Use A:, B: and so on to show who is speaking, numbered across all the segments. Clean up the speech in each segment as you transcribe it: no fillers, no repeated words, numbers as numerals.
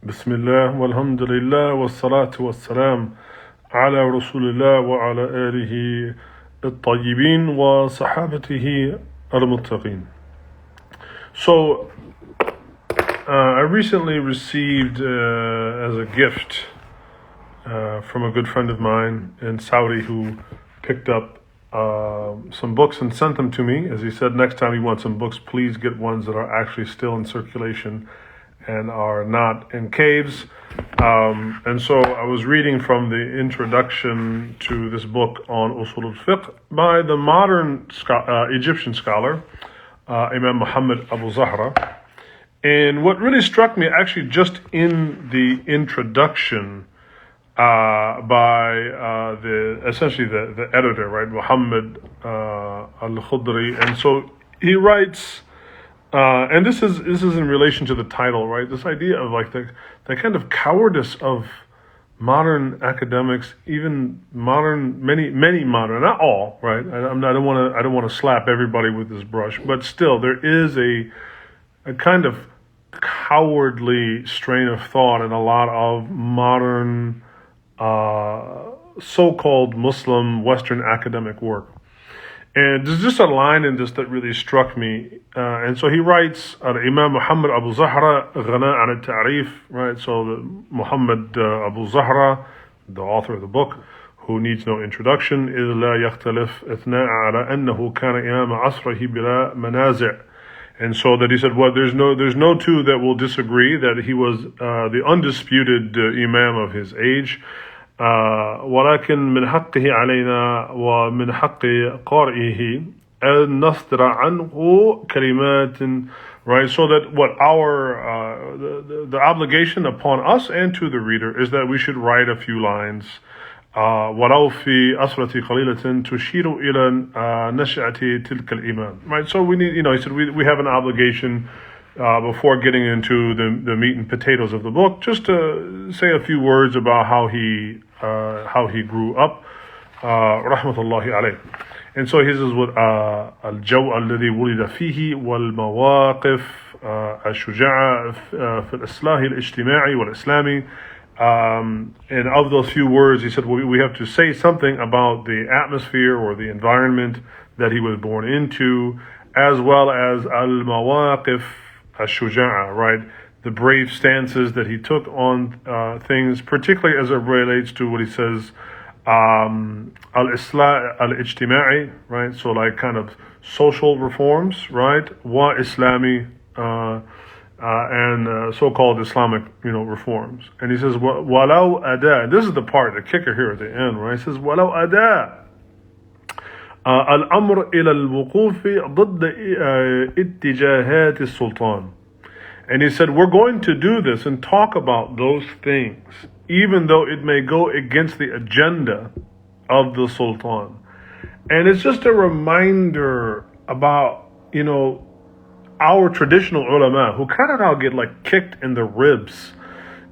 A: بسم الله والحمد لله والصلاة والسلام على رسول الله وعلى آله الطيبين وصحابته المتقين. So, I recently received as a gift from a good friend of mine in Saudi who picked up some books and sent them to me. As he said, next time you want some books, please get ones that are actually still in circulation and are not in caves. And so I was reading from the introduction to this book on Uṣūl al-Fiqh by the modern Egyptian scholar, Imam Muḥammad Abū Zahrah. And what really struck me actually just in the introduction by essentially the editor, right, Muhammad al-Khudri. And so he writes, and this is in relation to the title, right? This idea of like the kind of cowardice of modern academics, even modern, many modern, not all, right? I don't want to slap everybody with this brush, but still there is a kind of cowardly strain of thought in a lot of modern so-called Muslim Western academic work. And there's just a line in this that really struck me. And so he writes, Imam Muḥammad Abū Zahrah, Ghana al-Ta'rif, right? So Muḥammad Abū Zahrah, the author of the book, who needs no introduction, إِذْ لَا يَخْتَلِفْ إِثْنَاءَ عَلَى أَنَّهُ كَانَ إِمَامَ عَصْرِهِ بِلَا مَنَازِعٍ. And so that he said, well, there's no two that will disagree that he was the undisputed imam of his age. ولكن من حقه علينا ومن حق قارئه أن نصدر عنه كلمات, right? So that what our the obligation upon us and to the reader is that we should write a few lines. ولو في أسرة قليلة تشير إلى نشأة تلك الإمام, right? So we need, he said we have an obligation before getting into the meat and potatoes of the book, just to say a few words about how he grew up, rahmatullahi alayh. And so he says, what الجو الذي ولد فيه والمواقف الشجاعة في الإصلاح الاجتماعي والإسلامي. And of those few words, he said, well, we have to say something about the atmosphere or the environment that he was born into, as well as al-mawaqif al-shuja'a, right? The brave stances that he took on things, particularly as it relates to what he says, al-islah al-ijtima'i, right? So like kind of social reforms, right? Wa islami, and so-called Islamic, reforms. And he says, walau ada, and this is the part, the kicker here at the end, right? He says, walau ada الأمر إلى الوقوف ضد اتجاهات السلطان. And he said, we're going to do this and talk about those things, even though it may go against the agenda of the Sultan. And it's just a reminder about, our traditional ulama who kind of now get like kicked in the ribs,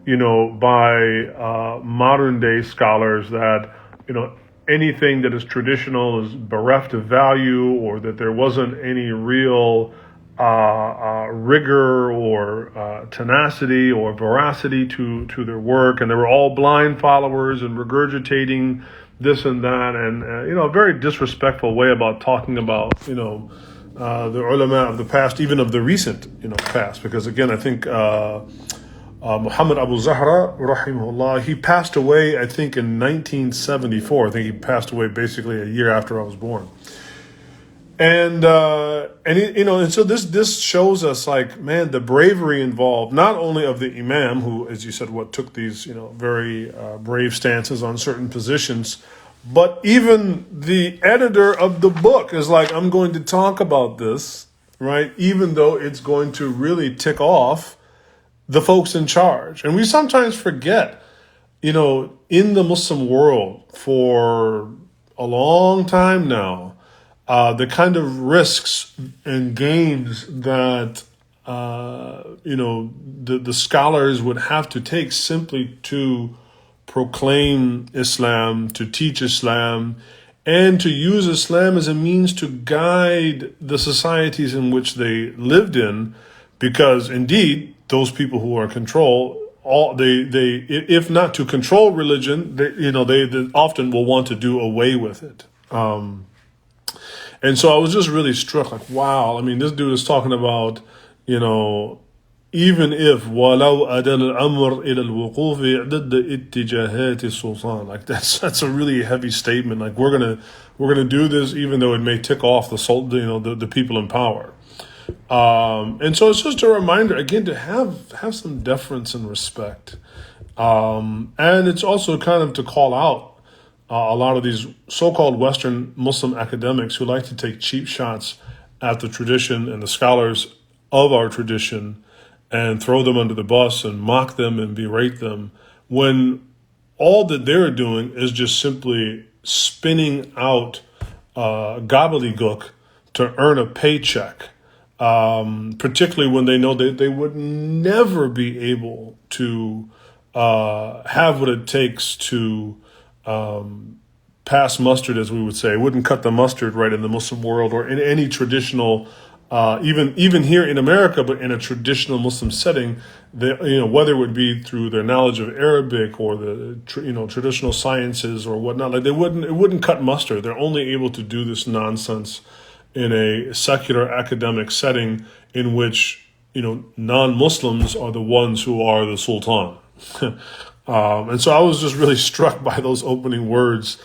A: by modern day scholars that, anything that is traditional is bereft of value, or that there wasn't any real rigor or tenacity or veracity to their work, and they were all blind followers and regurgitating this and that, and a very disrespectful way about talking about the ulama of the past, even of the recent past, because again I think Muḥammad Abū Zahrah rahimahullah, he passed away I think in 1974. I think he passed away basically a year after I was born. And so this shows us, like, man, the bravery involved, not only of the imam who, as you said, took these very brave stances on certain positions, but even the editor of the book is like, I'm going to talk about this, right? Even though it's going to really tick off the folks in charge. And we sometimes forget, in the Muslim world for a long time now, the kind of risks and gains that the scholars would have to take simply to proclaim Islam, to teach Islam, and to use Islam as a means to guide the societies in which they lived in, because indeed those people who are in control if not to control religion, they often will want to do away with it. And so I was just really struck, like, wow. I mean, this dude is talking about, even if وَلَوْ أَدَى الْأَمْرِ إِلَى الْوُقُوفِ ضِدَّ اتِّجَاهَاتِ السُّلْطَانِ. Like, that's a really heavy statement. Like, we're gonna do this even though it may tick off the people in power. And so it's just a reminder again to have some deference and respect. And it's also kind of to call out a lot of these so-called Western Muslim academics who like to take cheap shots at the tradition and the scholars of our tradition and throw them under the bus and mock them and berate them, when all that they're doing is just simply spinning out gobbledygook to earn a paycheck, particularly when they know that they would never be able to have what it takes to pass mustard, as we would say. It wouldn't cut the mustard right in the Muslim world or in any traditional, even here in America, but in a traditional Muslim setting, whether it would be through their knowledge of Arabic or the traditional sciences or whatnot, like it wouldn't cut mustard. They're only able to do this nonsense in a secular academic setting in which non-Muslims are the ones who are the sultan. And so I was just really struck by those opening words,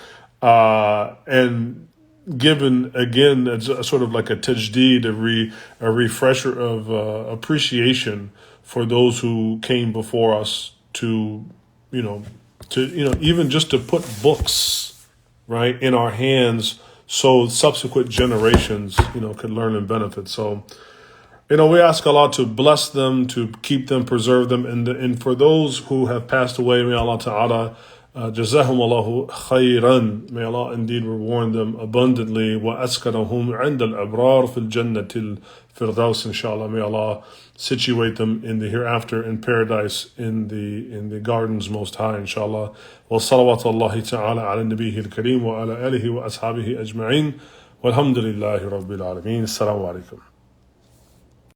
A: and given again as a sort of like a tajdeed, a refresher of appreciation for those who came before us to even just to put books right in our hands so subsequent generations could learn and benefit. So we ask Allah to bless them, to keep them, preserve them, and for those who have passed away, may Allah Ta'ala jazahum Allahu khayran. May Allah indeed reward them abundantly. Wa askanahum 'inda al-abrar fil jannatil firdaus. Inshallah, may Allah situate them in the hereafter in paradise in the gardens most high. Inshallah. Wa salawatullahi ta'ala ala nabiyhi al-kareem wa ala alihi wa ashabihi ajma'in. Walhamdulillahi rabbil alameen. Assalamu alaikum.